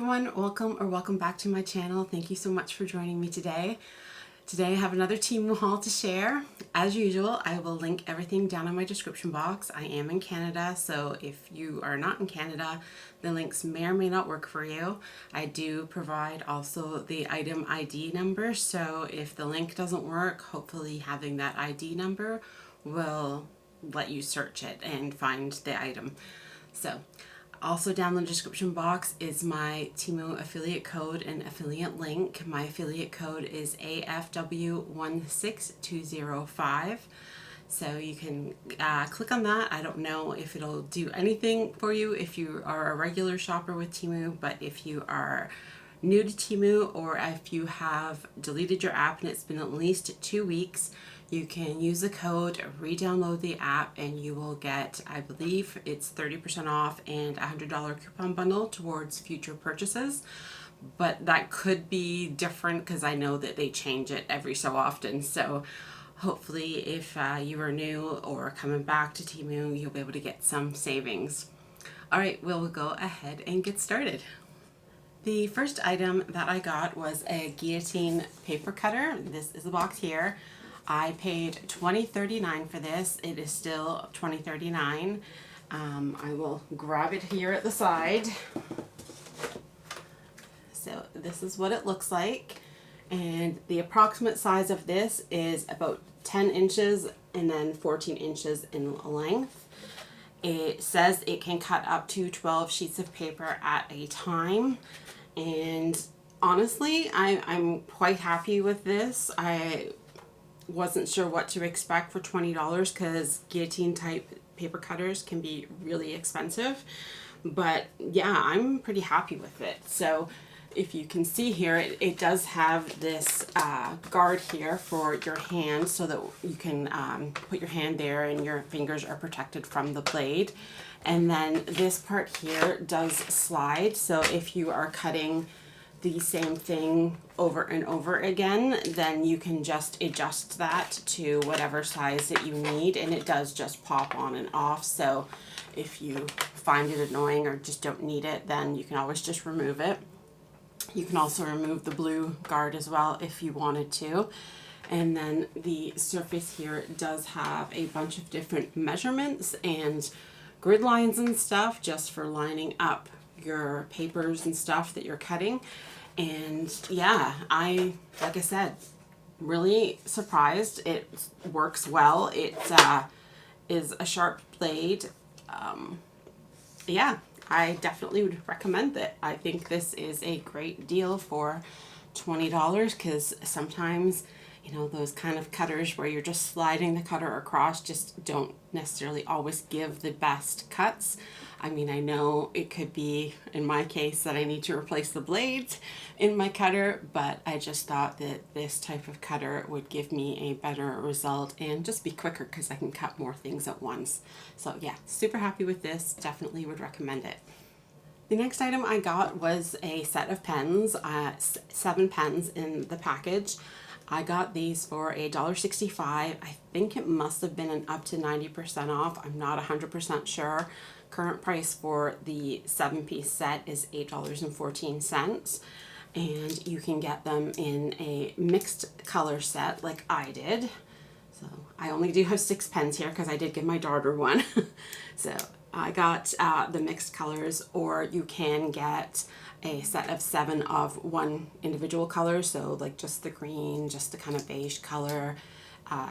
everyone, welcome back to my channel. Thank you so much for joining me today. Today I have another Temu haul to share. As usual, I will link everything down in my description box. I am in Canada, so if you are not in Canada, the links may or may not work for you. I do provide also the item ID number, so if the link doesn't work, hopefully having that ID number will let you search it and find the item. So also down in the description box is my Temu affiliate code and affiliate link. My affiliate code is AFW16205. So you can click on that. I don't know if it'll do anything for you if you are a regular shopper with Temu, but if you are new to Temu or if you have deleted your app and it's been at least 2 weeks, you can use the code, re-download the app, and you will get, I believe it's 30% off and a $100 coupon bundle towards future purchases. But that could be different because I know that they change it every so often. So hopefully if you are new or coming back to Temu, you'll be able to get some savings. All right, we'll go ahead and get started. The first item that I got was a Guillotine paper cutter. This is the box here. I paid $20.39 for this. It is still $20.39. I will grab it here at the side. So this is what it looks like. And the approximate size of this is about 10 inches and then 14 inches in length. It says it can cut up to 12 sheets of paper at a time. And honestly, I'm quite happy with this. I wasn't sure what to expect for $20 because guillotine type paper cutters can be really expensive, but yeah, I'm pretty happy with it. So if you can see here, it does have this guard here for your hand so that you can put your hand there and your fingers are protected from the blade. And then this part here does slide, so if you are cutting the same thing over and over again, then you can just adjust that to whatever size that you need, and it does just pop on and off. So if you find it annoying or just don't need it, then you can always just remove it. You can also remove the blue guard as well if you wanted to. And then the surface here does have a bunch of different measurements and grid lines and stuff just for lining up your papers and stuff that you're cutting. And yeah, like I said, really surprised. It works well. It is a sharp blade. Yeah, I definitely would recommend it. I think this is a great deal for $20 because sometimes, you know, those kind of cutters where you're just sliding the cutter across just don't necessarily always give the best cuts. I mean, I know it could be, in my case, that I need to replace the blades in my cutter, but I just thought that this type of cutter would give me a better result and just be quicker because I can cut more things at once. So yeah, super happy with this. Definitely would recommend it. The next item I got was a set of pens, 7 pens in the package. I got these for $1.65. I think it must have been up to 90% off. I'm not 100% sure. Current price for the 7-piece set is $8.14. And you can get them in a mixed color set like I did. So I only do have 6 pens here because I did give my daughter one. So I got the mixed colors, or you can get a set of 7 of one individual color, so like just the green, just the kind of beige color,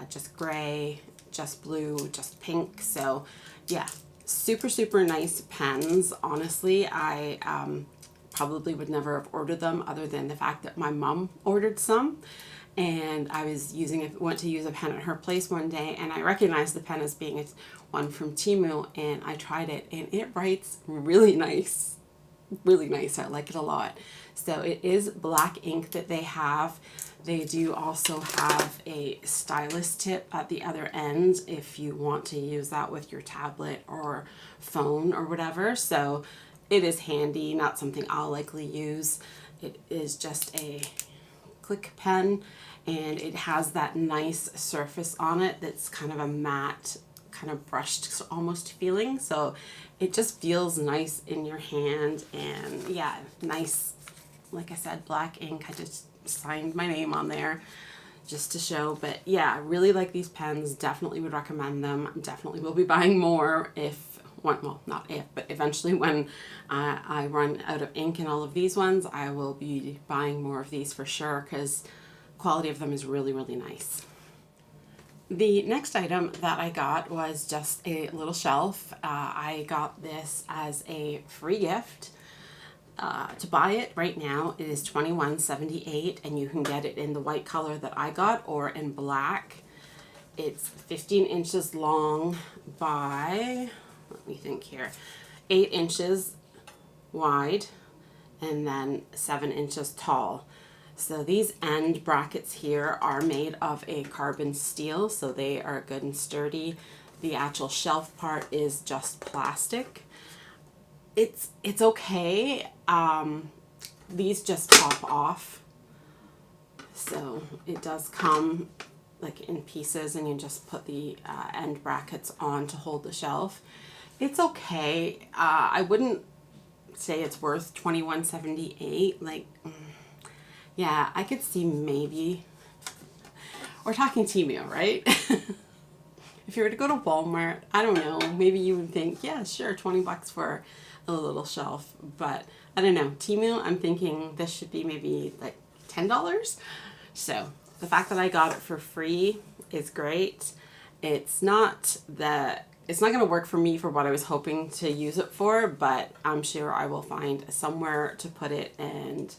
just gray, just blue, just pink. So yeah, super nice pens. Honestly, I probably would never have ordered them other than the fact that my mom ordered some, and I was went to use a pen at her place one day, and I recognized the pen as being one from Temu, and I tried it, and it writes really nice. Really nice. I like it a lot. So it is black ink that they have. They do also have a stylus tip at the other end if you want to use that with your tablet or phone or whatever. So it is handy, not something I'll likely use. It is just a click pen, and it has that nice surface on it that's kind of a matte kind of brushed almost feeling, so it just feels nice in your hand. And yeah, nice, like I said, black ink. I just signed my name on there just to show. But yeah, I really like these pens. Definitely would recommend them. Definitely will be buying more well, not if, but eventually when I run out of ink in all of these ones, I will be buying more of these for sure, because quality of them is really, really nice. The next item that I got was just a little shelf. I got this as a free gift. To buy it right now, it is $21.78, and you can get it in the white color that I got or in black. It's 15 inches long by, let me think here, 8 inches wide and then 7 inches tall. So these end brackets here are made of a carbon steel, so they are good and sturdy. The actual shelf part is just plastic. It's okay. These just pop off, so it does come like in pieces, and you just put the end brackets on to hold the shelf. It's okay. I wouldn't say it's worth $21.78. Like, yeah, I could see maybe, we're talking Temu, right? If you were to go to Walmart, I don't know, maybe you would think, yeah, sure, 20 bucks for a little shelf. But I don't know, Temu, I'm thinking this should be maybe like $10. So the fact that I got it for free is great. It's not going to work for me for what I was hoping to use it for, but I'm sure I will find somewhere to put it and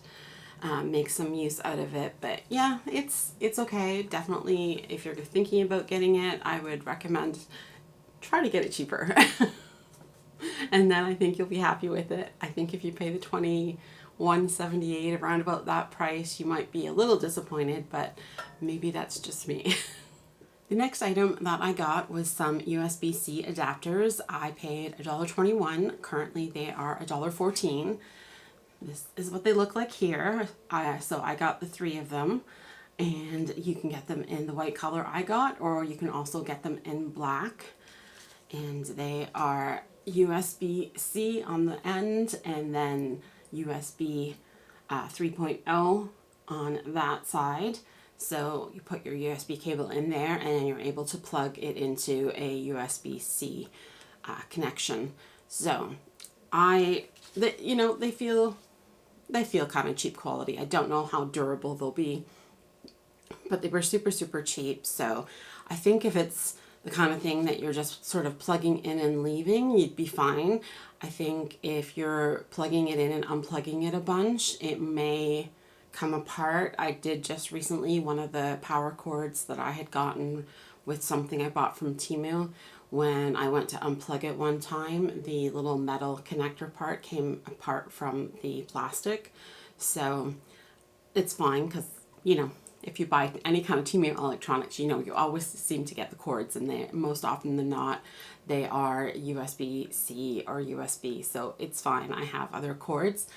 make some use out of it. But yeah, it's okay. Definitely, if you're thinking about getting it, I would recommend try to get it cheaper. And then I think you'll be happy with it. I think if you pay the $21.78, around about that price, you might be a little disappointed, but maybe that's just me. The next item that I got was some USB-C adapters. I paid $1.21. Currently they are $1.14. This is what they look like here. So I got the 3 of them, and you can get them in the white color I got, or you can also get them in black. And they are USB-C on the end, and then USB 3.0 on that side. So you put your USB cable in there, and you're able to plug it into a USB-C connection. So they feel kind of cheap quality. I don't know how durable they'll be, but they were super, super cheap. So I think if it's the kind of thing that you're just sort of plugging in and leaving, you'd be fine. I think if you're plugging it in and unplugging it a bunch, it may come apart. I did just recently, one of the power cords that I had gotten with something I bought from Temu, when I went to unplug it one time, the little metal connector part came apart from the plastic. So it's fine, because if you buy any kind of Temu electronics, you always seem to get the cords, and they, most often than not, they are USB-C or USB, so it's fine. I have other cords.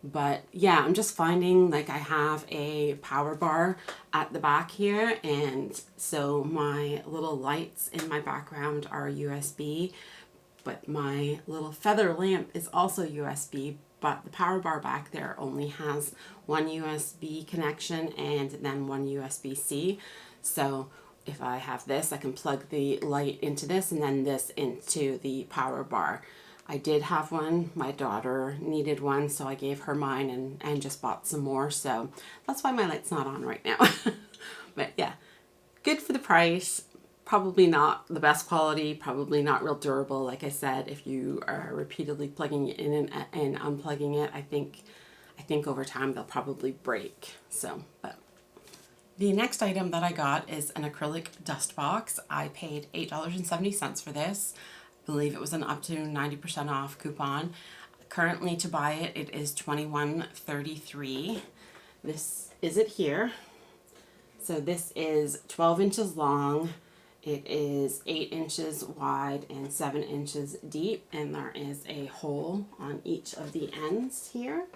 But yeah, I'm just finding like I have a power bar at the back here, and so my little lights in my background are USB, but my little feather lamp is also USB, but the power bar back there only has one USB connection and then one USB-C. So if I have this, I can plug the light into this and then this into the power bar. I did have one. My daughter needed one, so I gave her mine and just bought some more. So that's why my light's not on right now. But yeah, good for the price. Probably not the best quality, probably not real durable. Like I said, if you are repeatedly plugging it in and unplugging it, I think over time they'll probably break. So, but the next item that I got is an acrylic dust box. I paid $8.70 for this. I believe it was an up to 90% off coupon. Currently to buy it, it is $21.33. This is it here. So this is 12 inches long. It is 8 inches wide and 7 inches deep, and there is a hole on each of the ends here.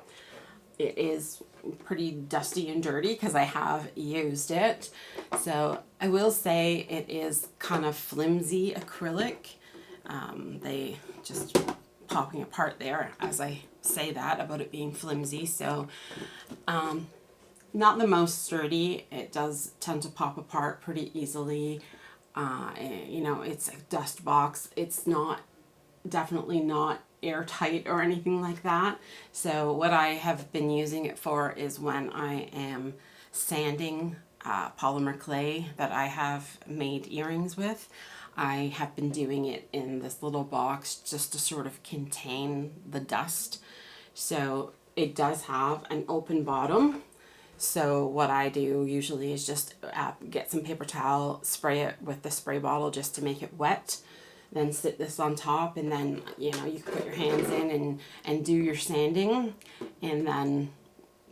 it is pretty dusty and dirty because I have used it. So I will say it is kind of flimsy acrylic. They just popping apart there as I say that about it being flimsy. So not the most sturdy. It does tend to pop apart pretty easily. You know, it's a dust box. It's not, definitely not airtight or anything like that. So what I have been using it for is when I am sanding polymer clay that I have made earrings with. I have been doing it in this little box just to sort of contain the dust. So it does have an open bottom. So what I do usually is just get some paper towel, spray it with the spray bottle just to make it wet, then sit this on top, and then, you know, you can put your hands in and do your sanding. And then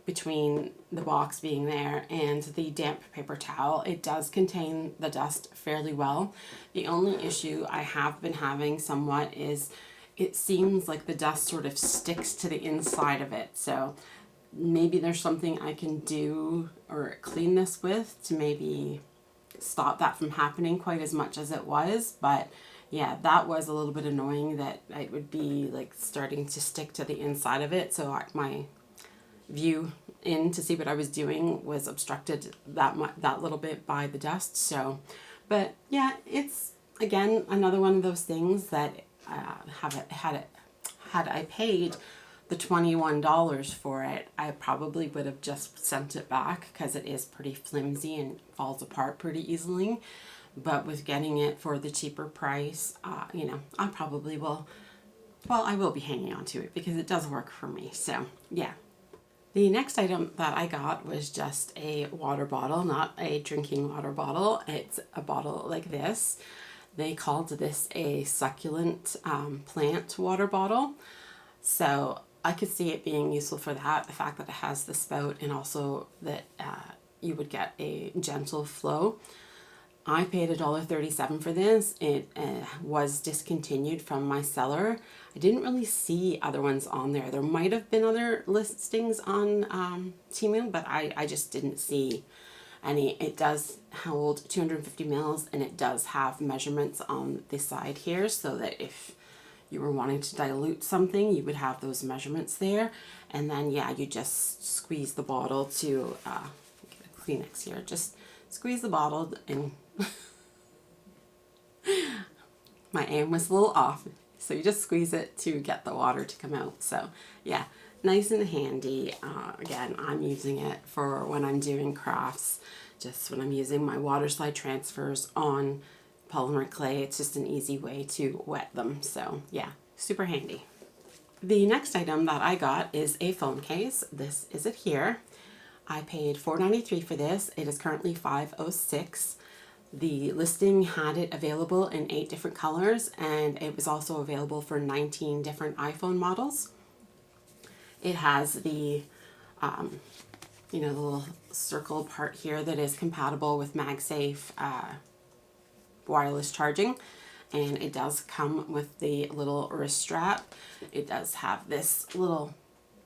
between the box being there and the damp paper towel, it does contain the dust fairly well. The only issue I have been having somewhat is it seems like the dust sort of sticks to the inside of it. So maybe there's something I can do or clean this with to maybe stop that from happening quite as much as it was. But yeah, that was a little bit annoying that it would be like starting to stick to the inside of it. So my view in to see what I was doing was obstructed that little bit by the dust. So, but yeah, it's again another one of those things that had I paid the $21 for it, I probably would have just sent it back because it is pretty flimsy and falls apart pretty easily. But with getting it for the cheaper price, you know, I probably will, well, I will be hanging on to it because it does work for me. So yeah. The next item that I got was just a water bottle, not a drinking water bottle. It's a bottle like this. They called this a succulent plant water bottle. So I could see it being useful for that. The fact that it has the spout and also that you would get a gentle flow. I paid $1.37 for this. It was discontinued from my seller. I didn't really see other ones on there. There might have been other listings on Temu, but I just didn't see any. It does hold 250 mils and it does have measurements on the side here so that if you were wanting to dilute something, you would have those measurements there. And then, yeah, you just squeeze the bottle to, get a Kleenex here, just squeeze the bottle and my aim was a little off. So you just squeeze it to get the water to come out. So yeah, nice and handy. Again, I'm using it for when I'm doing crafts, just when I'm using my water slide transfers on polymer clay. It's just an easy way to wet them. So yeah, super handy. The next item that I got is a phone case. This is it here. I paid $4.93 for this. It is currently $5.06. The listing had it available in 8 different colors, and it was also available for 19 different iPhone models. It has the, you know, the little circle part here that is compatible with MagSafe wireless charging, and it does come with the little wrist strap. It does have this little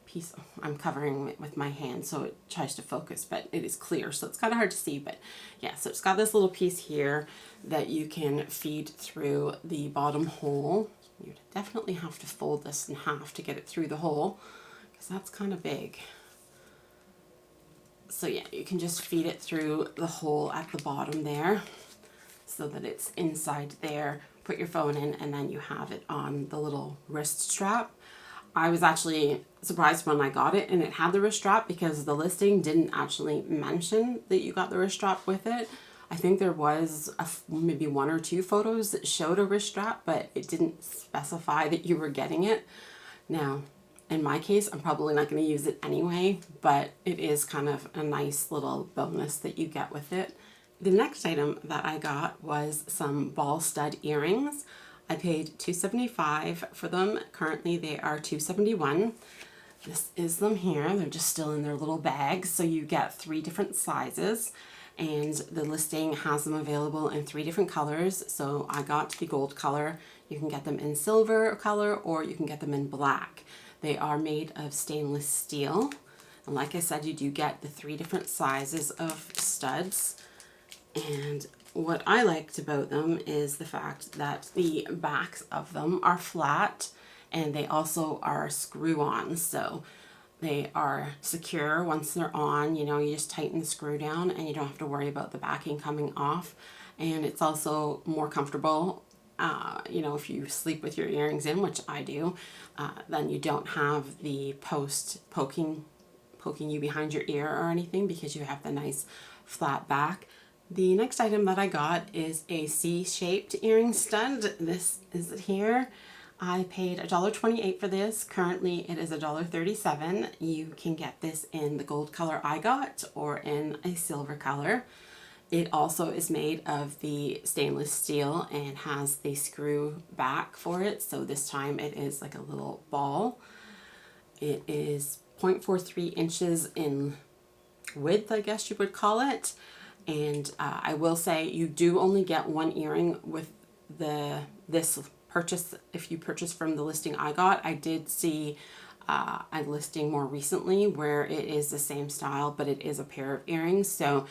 piece. I'm covering it with my hand so it tries to focus, but it is clear, so it's kind of hard to see. But yeah, so it's got this little piece here that you can feed through the bottom hole. You definitely have to fold this in half to get it through the hole because that's kind of big. So yeah, you can just feed it through the hole at the bottom there so that it's inside there. Put your phone in and then you have it on the little wrist strap. I was actually surprised when I got it and it had the wrist strap because the listing didn't actually mention that you got the wrist strap with it. I think there was maybe 1 or 2 photos that showed a wrist strap, but it didn't specify that you were getting it. Now, in my case, I'm probably not going to use it anyway, but it is kind of a nice little bonus that you get with it. The next item that I got was some ball stud earrings. I paid $2.75 for them. Currently they are $2.71. This is them here. They're just still in their little bags. So you get 3 different sizes and the listing has them available in 3 different colors. So I got the gold color. You can get them in silver color or you can get them in black. They are made of stainless steel And like I said, you do get the 3 different sizes of studs. And what I liked about them is the fact that the backs of them are flat, and they also are screw-on. So they are secure once they're on. You know, you just tighten the screw down and you don't have to worry about the backing coming off. And it's also more comfortable. You know, if you sleep with your earrings in, which I do, then you don't have the post poking you behind your ear or anything, because you have the nice flat back. The next item that I got is a C-shaped earring stud. This is it here. I paid $1.28 for this. Currently it is $1.37. You can get this in the gold color I got or in a silver color. It also is made of the stainless steel and has the screw back for it. So this time it is like a little ball. It is 0.43 inches in width, I guess you would call it. And I will say you do only get 1 earring with this purchase. If you purchase from the listing I got, I did see a listing more recently where it is the same style, but it is a pair of earrings. So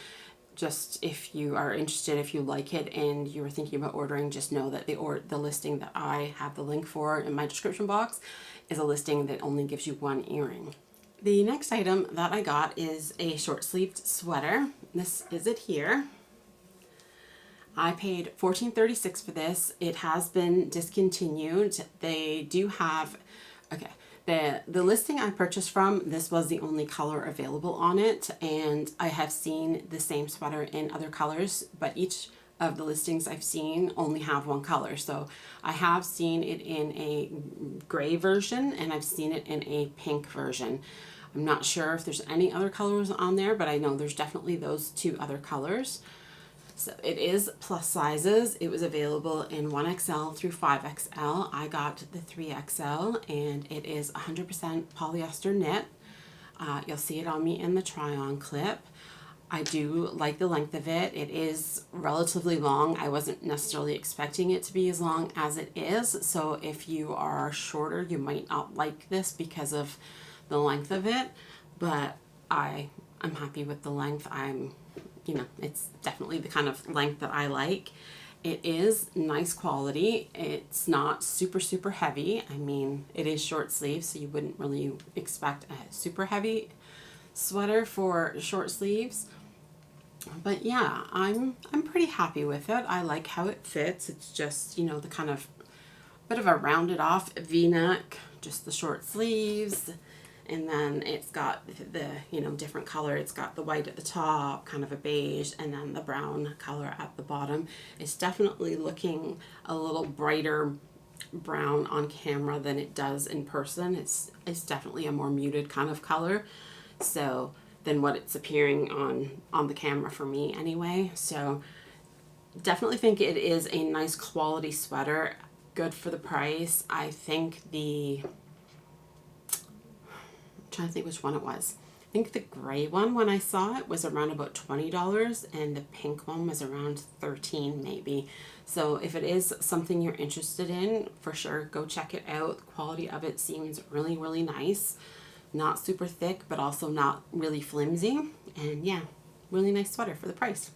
just if you are interested, if you like it and you were thinking about ordering, just know that the listing that I have the link for in my description box is a listing that only gives you 1 earring. The next item that I got is a short-sleeved sweater. This is it here. I paid $14.36 for this. It has been discontinued. They do have, okay, the listing I purchased from, this was the only color available on it, and I have seen the same sweater in other colors, but each of the listings I've seen only have 1 color. So I have seen it in a gray version and I've seen it in a pink version. I'm not sure if there's any other colors on there, but I know there's definitely those 2 other colors. So it is plus sizes. It was available in 1XL through 5XL. I got the 3XL, and it is 100% polyester knit. You'll see it on me in the try-on clip. I do like the length of it. It is relatively long. I wasn't necessarily expecting it to be as long as it is. So if you are shorter, you might not like this because of the length of it. But I'm happy with the length. You know, it's definitely the kind of length that I like. It is nice quality. It's not super, super heavy. I mean, it is short sleeve, so you wouldn't really expect a super heavy sweater for short sleeves. But yeah, I'm pretty happy with it. I like how it fits. It's just, you know, the kind of bit of a rounded off V-neck, just the short sleeves. And then it's got the, you know, different color. It's got the white at the top, kind of a beige, and then the brown color at the bottom. It's definitely looking a little brighter brown on camera than it does in person. It's definitely a more muted kind of color, so than what it's appearing on the camera for me anyway. So definitely think it is a nice quality sweater, good for the price. I think trying to think which one it was. I think the gray one, when I saw it, was around about $20, and the pink one was around $13 maybe. So if it is something you're interested in, for sure go check it out. The quality of it seems really, really nice. Not super thick, but also not really flimsy. And yeah, really nice sweater for the price.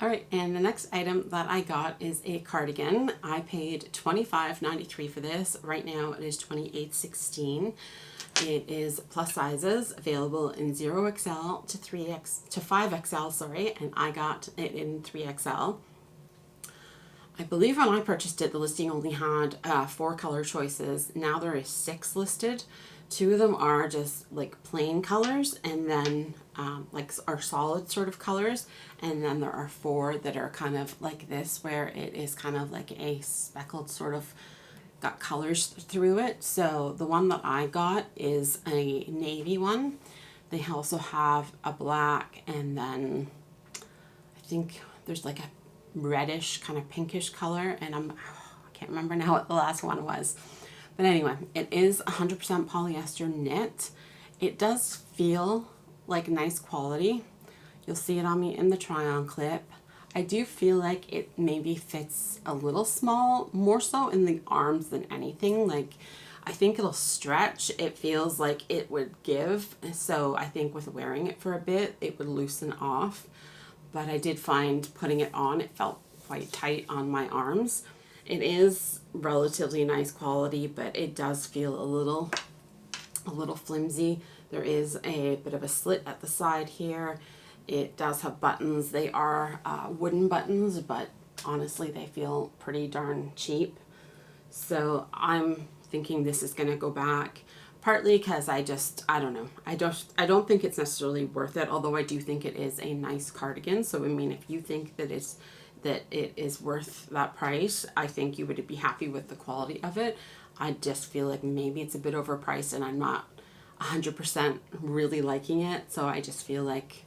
All right, and the next item that I got is a cardigan. I paid $25.93 for this. Right now it is $28.16. It is plus sizes, available in 0XL to 5XL, sorry, and I got it in 3XL. I believe when I purchased it, the listing only had 4 color choices. Now there is 6 listed. 2 of them are just like plain colors, and then like are solid sort of colors, and then there are 4 that are kind of like this, where it is kind of like a speckled sort of, got colors through it. So the one that I got is a navy one. They also have a black, and then I think there's like a reddish kind of pinkish color, and I can't remember now what the last one was. But anyway, it is 100% polyester knit. It does feel like nice quality. You'll see it on me in the try-on clip. I do feel like it maybe fits a little small, more so in the arms than anything. Like, I think it'll stretch. It feels like it would give. So I think with wearing it for a bit, it would loosen off. But I did find putting it on, it felt quite tight on my arms. It is relatively nice quality, but it does feel a little flimsy. There is a bit of a slit at the side here. It does have buttons. They are wooden buttons, but honestly, they feel pretty darn cheap. So I'm thinking this is going to go back, partly because I don't know. I don't think it's necessarily worth it, although I do think it is a nice cardigan. So I mean, if you think that it is worth that price, I think you would be happy with the quality of it. I just feel like maybe it's a bit overpriced and I'm not 100% really liking it. So I just feel like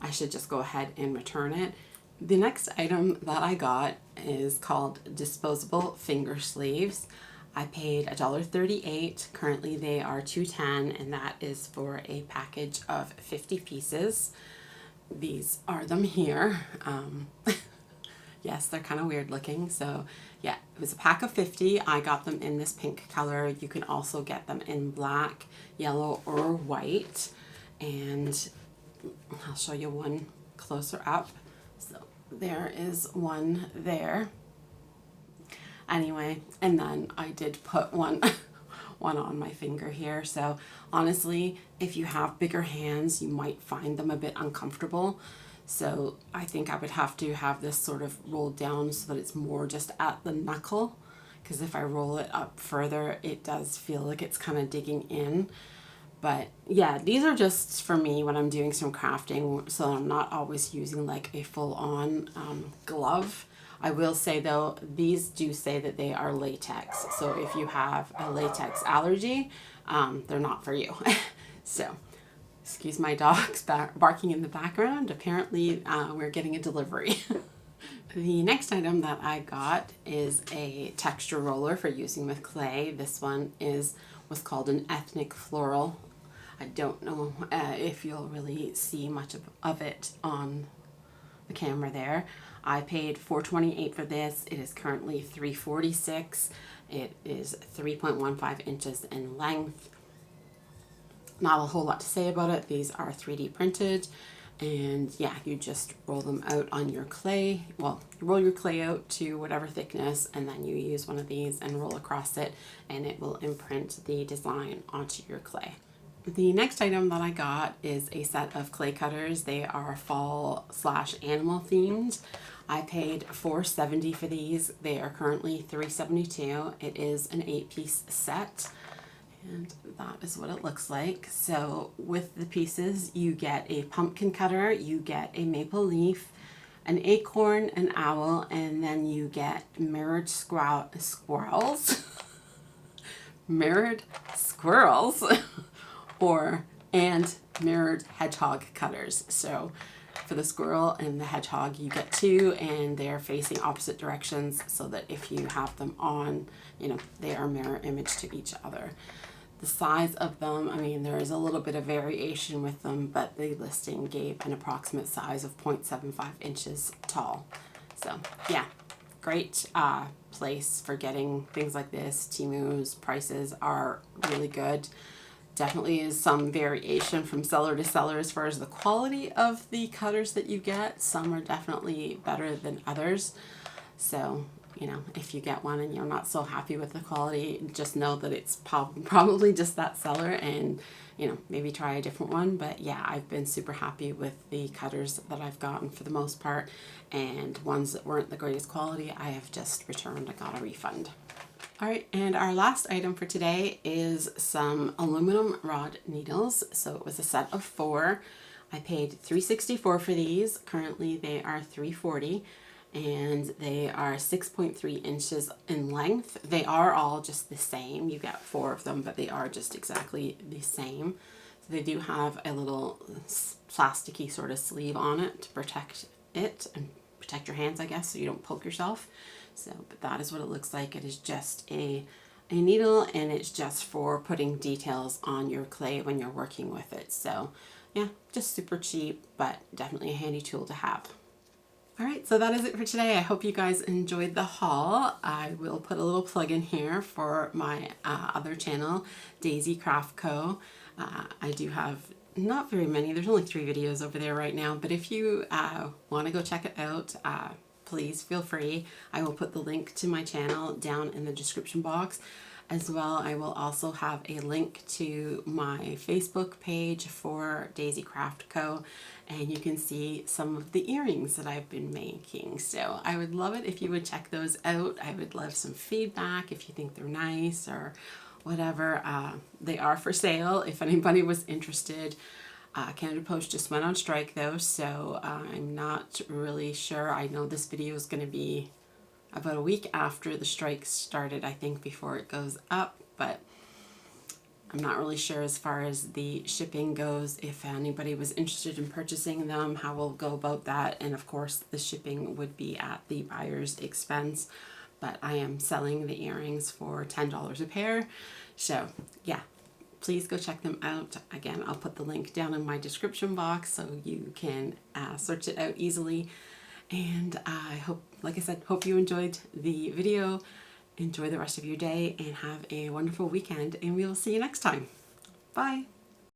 I should just go ahead and return it. The next item that I got is called Disposable Finger Sleeves. I paid $1.38. Currently they are $2.10, and that is for a package of 50 pieces. These are them here. Yes, they're kind of weird looking. So yeah, it was a pack of 50. I got them in this pink color. You can also get them in black, yellow, or white. And I'll show you one closer up. So there is one there. Anyway, and then I did put one on my finger here. So honestly, if you have bigger hands, you might find them a bit uncomfortable. So I think I would have to have this sort of rolled down so that it's more just at the knuckle, because if I roll it up further, it does feel like it's kind of digging in. But yeah, these are just for me when I'm doing some crafting, so I'm not always using like a full-on glove. I will say though, these do say that they are latex. So if you have a latex allergy, they're not for you. So, excuse my dogs barking in the background. Apparently we're getting a delivery. The next item that I got is a texture roller for using with clay. This one was called an ethnic floral. I don't know if you'll really see much of it on the camera there. I paid $4.28 for this. It is currently $3.46. It is 3.15 inches in length. Not a whole lot to say about it. These are 3D printed, and yeah, you just roll them out on your clay. Well, you roll your clay out to whatever thickness, and then you use one of these and roll across it, and it will imprint the design onto your clay. The next item that I got is a set of clay cutters. They are fall/animal themed. I paid $4.70 for these. They are currently $3.72. It is an 8-piece set, and that is what it looks like. So with the pieces, you get a pumpkin cutter, you get a maple leaf, an acorn, an owl, and then you get mirrored squirrels. Mirrored squirrels. and mirrored hedgehog cutters. So for the squirrel and the hedgehog, you get two, and they're facing opposite directions so that if you have them on, they are mirror image to each other. The size of them, I mean, there is a little bit of variation with them, but the listing gave an approximate size of 0.75 inches tall. So yeah, great place for getting things like this. Temu's prices are really good. Definitely is some variation from seller to seller as far as the quality of the cutters that you get. Some are definitely better than others. So, if you get one and you're not so happy with the quality, just know that it's probably just that seller, and, maybe try a different one. But yeah, I've been super happy with the cutters that I've gotten for the most part, and ones that weren't the greatest quality, I have just returned. I got a refund. All right, and our last item for today is some aluminum rod needles. So it was a set of 4. I paid $3.64 for these. Currently they are $3.40, and they are 6.3 inches in length. They are all just the same. You get 4 of them, but they are just exactly the same. So they do have a little plasticky sort of sleeve on it to protect it and protect your hands, I guess, so you don't poke yourself. So, but that is what it looks like. It is just a needle, and it's just for putting details on your clay when you're working with it. So yeah, just super cheap, but definitely a handy tool to have. All right, so that is it for today. I hope you guys enjoyed the haul. I will put a little plug in here for my other channel, Daisy Craft Co. I do have not very many. There's only 3 videos over there right now, but if you want to go check it out, please feel free. I will put the link to my channel down in the description box. As well, I will also have a link to my Facebook page for Daisy Craft Co. And you can see some of the earrings that I've been making. So I would love it if you would check those out. I would love some feedback if you think they're nice or whatever. They are for sale if anybody was interested. Canada Post just went on strike though, so I'm not really sure. I know this video is going to be about a week after the strike started, I think, before it goes up, but I'm not really sure as far as the shipping goes. If anybody was interested in purchasing them, how we'll go about that, and of course the shipping would be at the buyer's expense, but I am selling the earrings for $10 a pair, so yeah, please go check them out. Again, I'll put the link down in my description box so you can search it out easily. And I hope, like I said, hope you enjoyed the video. Enjoy the rest of your day and have a wonderful weekend, and we will see you next time. Bye.